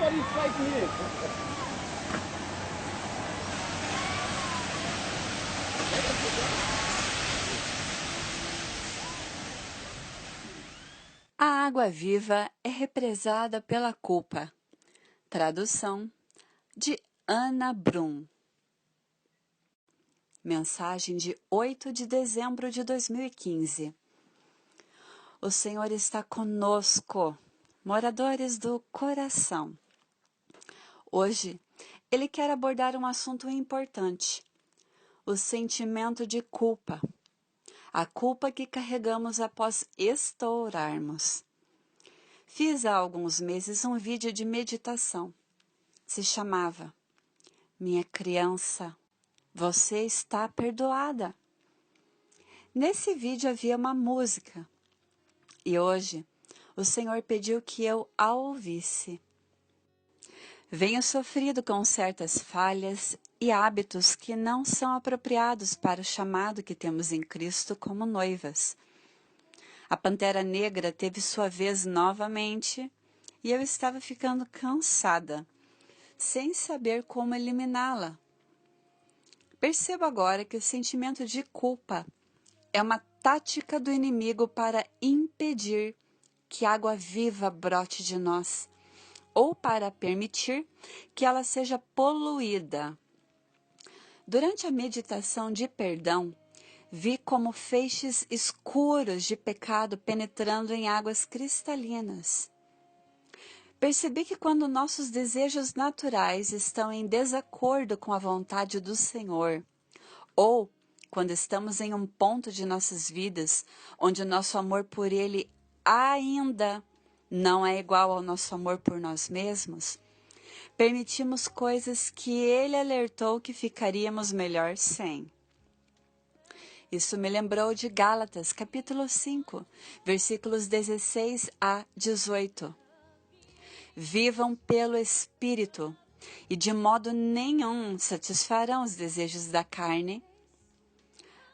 Somebody fight me. A água viva é represada pela culpa. Tradução de Ana Brum. Mensagem de 8 de dezembro de 2015. O Senhor está conosco, moradores do coração. Hoje, Ele quer abordar um assunto importante: o sentimento de culpa. A culpa que carregamos após estourarmos. Fiz há alguns meses um vídeo de meditação. Se chamava Minha Criança, Você Está Perdoada. Nesse vídeo havia uma música. E hoje, o Senhor pediu que eu a ouvisse. Venho sofrido com certas falhas e hábitos que não são apropriados para o chamado que temos em Cristo como noivas. A Pantera Negra teve sua vez novamente e eu estava ficando cansada, sem saber como eliminá-la. Percebo agora que o sentimento de culpa é uma tática do inimigo para impedir que a água viva brote de nós, ou para permitir que ela seja poluída. Durante a meditação de perdão, vi como feixes escuros de pecado penetrando em águas cristalinas. Percebi que quando nossos desejos naturais estão em desacordo com a vontade do Senhor, ou quando estamos em um ponto de nossas vidas onde o nosso amor por Ele ainda não é igual ao nosso amor por nós mesmos, permitimos coisas que Ele alertou que ficaríamos melhor sem. Isso me lembrou de Gálatas, capítulo 5, versículos 16 a 18. Vivam pelo Espírito, e de modo nenhum satisfarão os desejos da carne,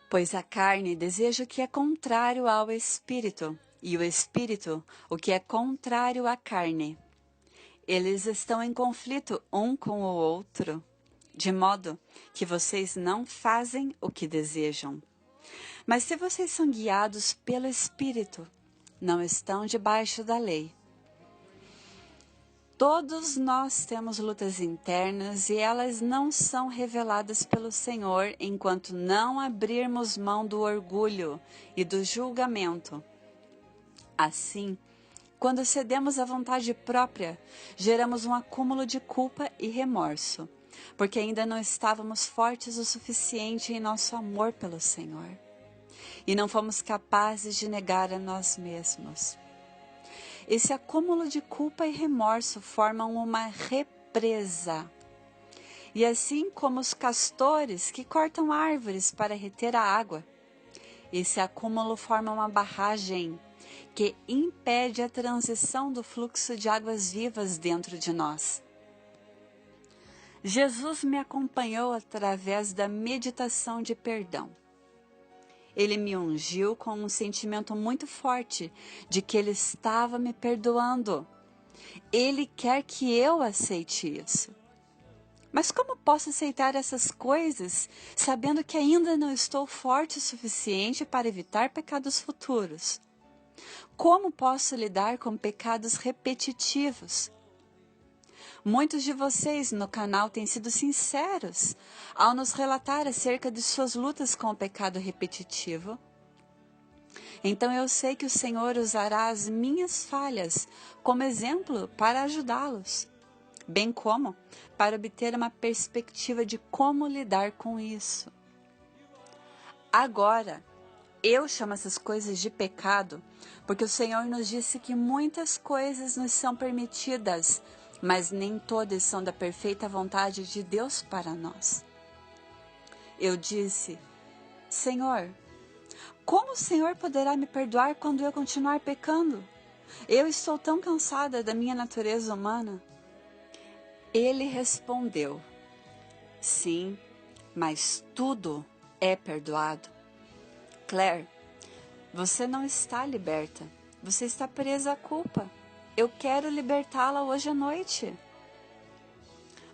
pois a carne deseja o que é contrário ao Espírito, e o Espírito o que é contrário à carne. Eles estão em conflito um com o outro, de modo que vocês não fazem o que desejam. Mas se vocês são guiados pelo Espírito, não estão debaixo da lei. Todos nós temos lutas internas e elas não são reveladas pelo Senhor enquanto não abrirmos mão do orgulho e do julgamento. Assim, quando cedemos à vontade própria, geramos um acúmulo de culpa e remorso, porque ainda não estávamos fortes o suficiente em nosso amor pelo Senhor. E não fomos capazes de negar a nós mesmos. Esse acúmulo de culpa e remorso formam uma represa. E assim como os castores que cortam árvores para reter a água, esse acúmulo forma uma barragem que impede a transição do fluxo de águas vivas dentro de nós. Jesus me acompanhou através da meditação de perdão. Ele me ungiu com um sentimento muito forte de que Ele estava me perdoando. Ele quer que eu aceite isso. Mas como posso aceitar essas coisas, sabendo que ainda não estou forte o suficiente para evitar pecados futuros? Como posso lidar com pecados repetitivos? Muitos de vocês no canal têm sido sinceros ao nos relatar acerca de suas lutas com o pecado repetitivo. Então eu sei que o Senhor usará as minhas falhas como exemplo para ajudá-los, bem como para obter uma perspectiva de como lidar com isso. Agora, eu chamo essas coisas de pecado porque o Senhor nos disse que muitas coisas nos são permitidas, mas nem todas são da perfeita vontade de Deus para nós. Eu disse: Senhor, como o Senhor poderá me perdoar quando eu continuar pecando? Eu estou tão cansada da minha natureza humana. Ele respondeu: sim, mas tudo é perdoado. Claire, você não está liberta. Você está presa à culpa. Eu quero libertá-la hoje à noite.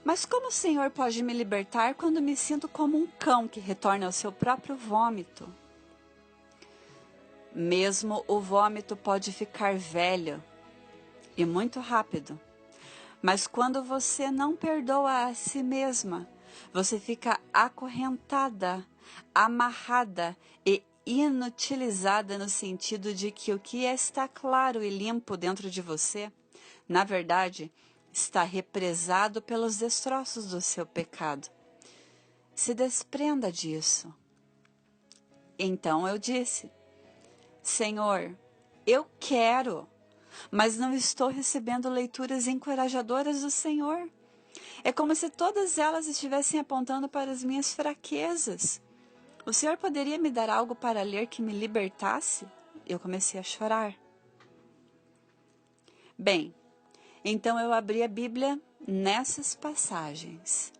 Mas como o Senhor pode me libertar quando me sinto como um cão que retorna ao seu próprio vômito? Mesmo o vômito pode ficar velho e muito rápido. Mas quando você não perdoa a si mesma, você fica acorrentada, amarrada e inutilizada no sentido de que o que está claro e limpo dentro de você, na verdade, está represado pelos destroços do seu pecado. Se desprenda disso. Então eu disse: Senhor, eu quero, mas não estou recebendo leituras encorajadoras do Senhor. É como se todas elas estivessem apontando para as minhas fraquezas. O Senhor poderia me dar algo para ler que me libertasse? Eu comecei a chorar. Bem, então eu abri a Bíblia nessas passagens.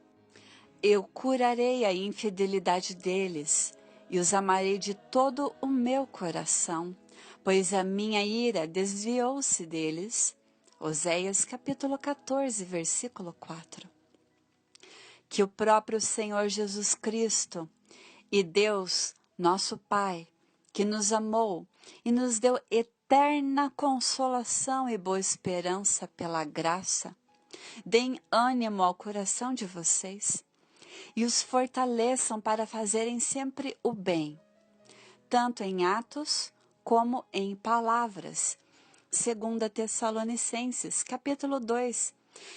Eu curarei a infidelidade deles e os amarei de todo o meu coração, pois a minha ira desviou-se deles. Oséias capítulo 14, versículo 4. Que o próprio Senhor Jesus Cristo e Deus, nosso Pai, que nos amou e nos deu eterna consolação e boa esperança pela graça, deem ânimo ao coração de vocês e os fortaleçam para fazerem sempre o bem, tanto em atos como em palavras. 2 Tessalonicenses, capítulo 2,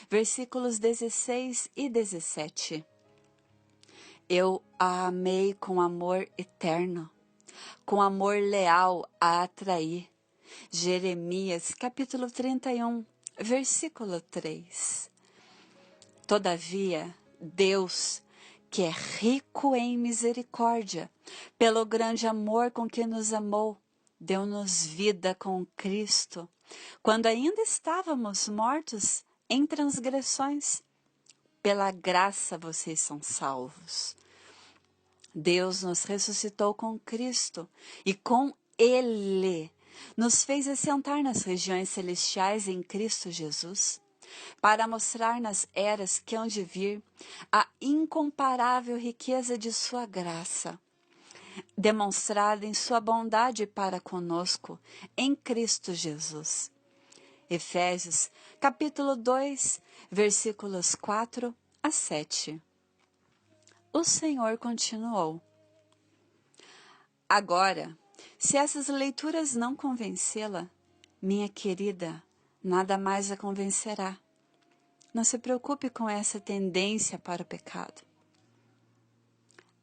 versículos 16 e 17. Eu a amei com amor eterno, com amor leal a atrair. Jeremias, capítulo 31, versículo 3. Todavia, Deus, que é rico em misericórdia, pelo grande amor com que nos amou, deu-nos vida com Cristo, quando ainda estávamos mortos em transgressões. Pela graça vocês são salvos. Deus nos ressuscitou com Cristo e com Ele nos fez assentar nas regiões celestiais em Cristo Jesus, para mostrar nas eras que hão de vir a incomparável riqueza de sua graça, demonstrada em sua bondade para conosco em Cristo Jesus. Efésios, capítulo 2, versículos 4 a 7. O Senhor continuou: Agora, se essas leituras não convencê-la, minha querida, nada mais a convencerá. Não se preocupe com essa tendência para o pecado.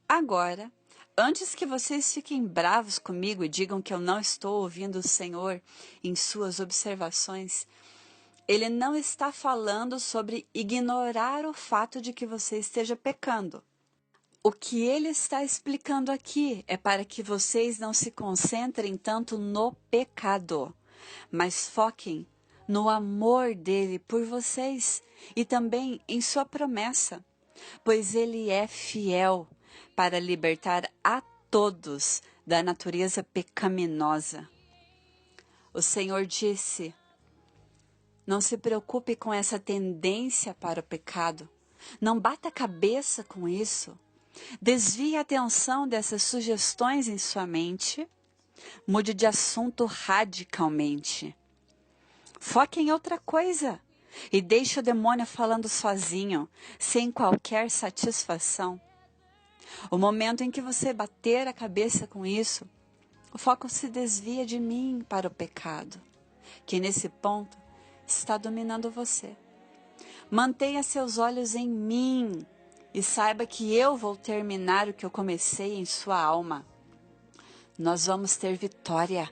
Agora, antes que vocês fiquem bravos comigo e digam que eu não estou ouvindo o Senhor em suas observações, Ele não está falando sobre ignorar o fato de que você esteja pecando. O que Ele está explicando aqui é para que vocês não se concentrem tanto no pecado, mas foquem no amor dele por vocês e também em sua promessa, pois ele é fiel para libertar a todos da natureza pecaminosa. O Senhor disse: não se preocupe com essa tendência para o pecado, não bata a cabeça com isso, desvie a atenção dessas sugestões em sua mente, mude de assunto radicalmente. Foque em outra coisa e deixe o demônio falando sozinho, sem qualquer satisfação. O momento em que você bater a cabeça com isso, o foco se desvia de mim para o pecado, que nesse ponto está dominando você. Mantenha seus olhos em mim e saiba que eu vou terminar o que eu comecei em sua alma. Nós vamos ter vitória.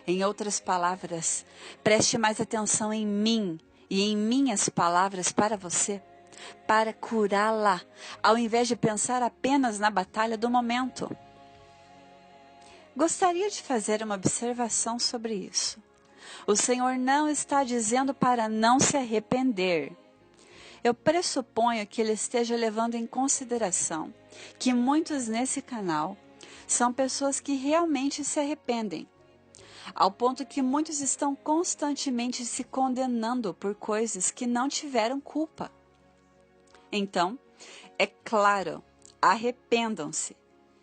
Em outras palavras, preste mais atenção em mim e em minhas palavras para você, para curá-la, ao invés de pensar apenas na batalha do momento. Gostaria de fazer uma observação sobre isso. O Senhor não está dizendo para não se arrepender. Eu pressuponho que Ele esteja levando em consideração que muitos nesse canal são pessoas que realmente se arrependem, ao ponto que muitos estão constantemente se condenando por coisas que não tiveram culpa. Então, é claro, arrependam-se.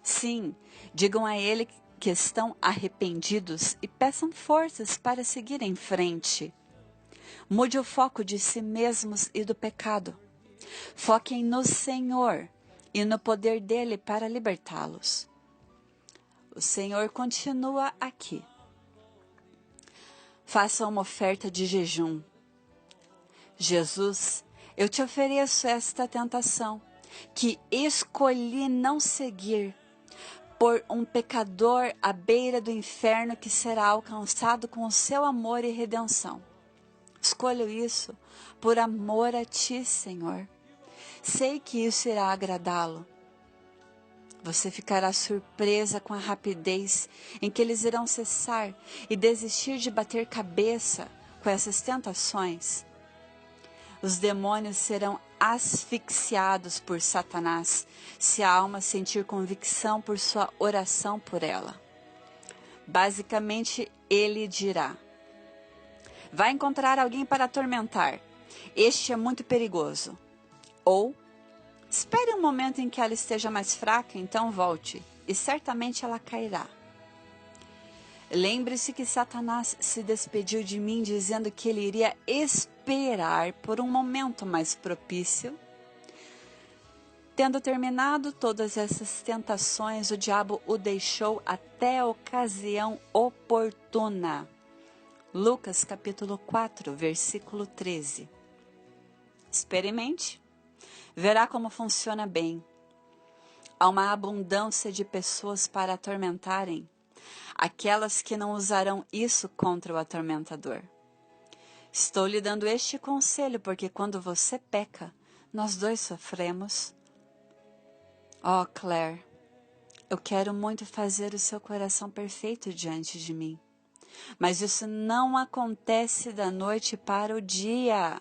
Sim, digam a ele que estão arrependidos e peçam forças para seguir em frente. Mude o foco de si mesmos e do pecado. Foquem no Senhor e no poder dele para libertá-los. O Senhor continua aqui. Faça uma oferta de jejum. Jesus, eu te ofereço esta tentação, que escolhi não seguir, por um pecador à beira do inferno que será alcançado com o seu amor e redenção. Escolho isso por amor a ti, Senhor. Sei que isso irá agradá-lo. Você ficará surpresa com a rapidez em que eles irão cessar e desistir de bater cabeça com essas tentações. Os demônios serão asfixiados por Satanás se a alma sentir convicção por sua oração por ela. Basicamente, ele dirá: vai encontrar alguém para atormentar. Este é muito perigoso. Ou, espere um momento em que ela esteja mais fraca, então volte, e certamente ela cairá. Lembre-se que Satanás se despediu de mim dizendo que ele iria esperar por um momento mais propício. Tendo terminado todas essas tentações, o diabo o deixou até a ocasião oportuna. Lucas capítulo 4, versículo 13. Experimente. Verá como funciona bem. Há uma abundância de pessoas para atormentarem, aquelas que não usarão isso contra o atormentador. Estou lhe dando este conselho porque quando você peca, nós dois sofremos. Oh, Claire, eu quero muito fazer o seu coração perfeito diante de mim, mas isso não acontece da noite para o dia.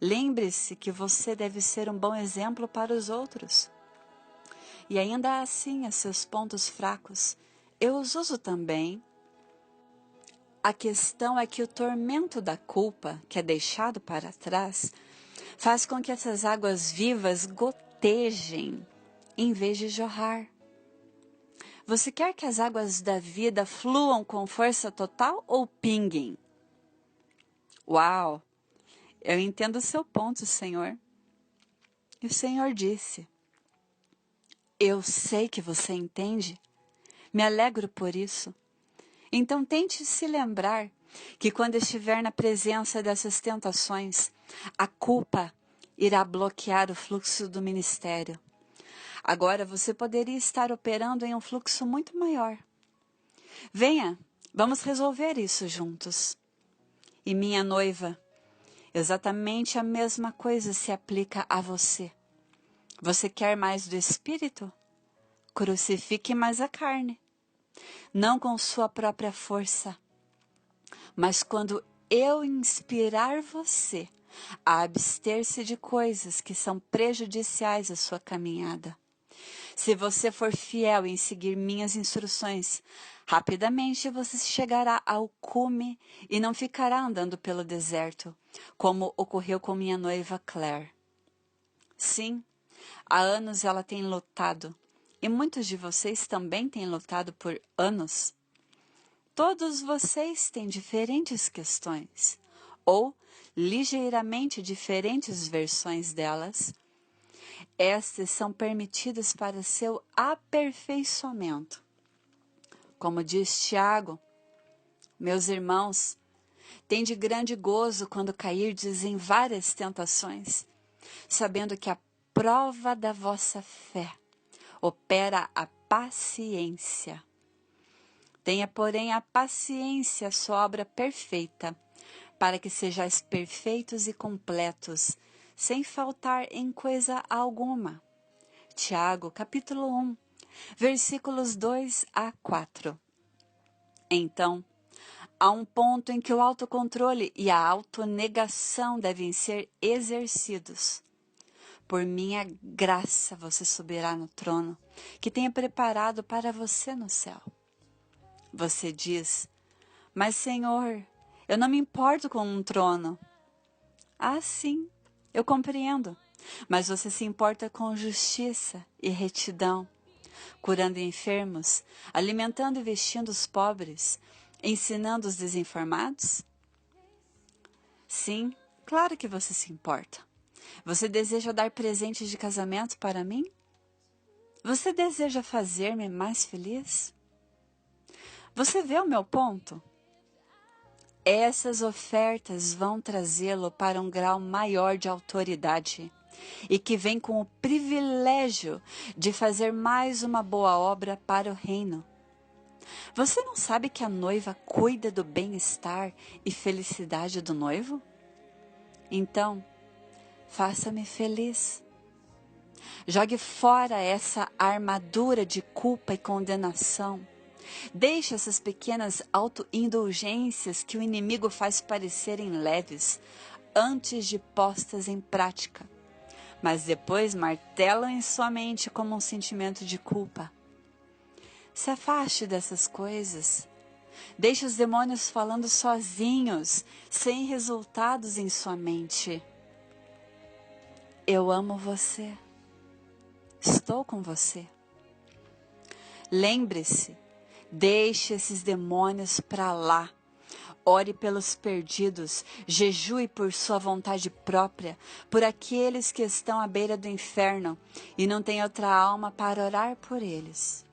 Lembre-se que você deve ser um bom exemplo para os outros. E ainda assim, a seus pontos fracos, eu os uso também. A questão é que o tormento da culpa, que é deixado para trás, faz com que essas águas vivas gotejem, em vez de jorrar. Você quer que as águas da vida fluam com força total ou pinguem? Uau! Eu entendo o seu ponto, Senhor. E o Senhor disse: eu sei que você entende. Me alegro por isso. Então tente se lembrar que quando estiver na presença dessas tentações, a culpa irá bloquear o fluxo do ministério. Agora você poderia estar operando em um fluxo muito maior. Venha, vamos resolver isso juntos. E minha noiva, exatamente a mesma coisa se aplica a você. Você quer mais do Espírito? Crucifique mais a carne. Não com sua própria força, mas quando eu inspirar você a abster-se de coisas que são prejudiciais à sua caminhada. Se você for fiel em seguir minhas instruções, rapidamente você chegará ao cume e não ficará andando pelo deserto, como ocorreu com minha noiva Claire. Sim, há anos ela tem lutado, e muitos de vocês também têm lutado por anos. Todos vocês têm diferentes questões, ou ligeiramente diferentes versões delas. Estas são permitidas para seu aperfeiçoamento. Como diz Tiago, meus irmãos, tende grande gozo quando cairdes em várias tentações, sabendo que a prova da vossa fé opera a paciência. Tenha, porém, a paciência, sua obra perfeita, para que sejais perfeitos e completos, sem faltar em coisa alguma. Tiago, capítulo 1, versículos 2 a 4. Então, há um ponto em que o autocontrole e a autonegação devem ser exercidos. Por minha graça você subirá no trono, que tenha preparado para você no céu. Você diz, mas Senhor, eu não me importo com um trono. Ah, sim, eu compreendo. mas você se importa com justiça e retidão, curando enfermos, alimentando e vestindo os pobres, ensinando os desinformados? Sim, claro que você se importa. Você deseja dar presentes de casamento para mim? Você deseja fazer-me mais feliz? Você vê o meu ponto? Essas ofertas vão trazê-lo para um grau maior de autoridade e que vem com o privilégio de fazer mais uma boa obra para o reino. Você não sabe que a noiva cuida do bem-estar e felicidade do noivo? Então, faça-me feliz. Jogue fora essa armadura de culpa e condenação. Deixe essas pequenas autoindulgências que o inimigo faz parecerem leves, antes de postas em prática, mas depois martelam em sua mente como um sentimento de culpa. Se afaste dessas coisas. Deixe os demônios falando sozinhos, sem resultados em sua mente. Eu amo você. Estou com você. Lembre-se, deixe esses demônios para lá. Ore pelos perdidos, jejue por sua vontade própria, por aqueles que estão à beira do inferno e não têm outra alma para orar por eles.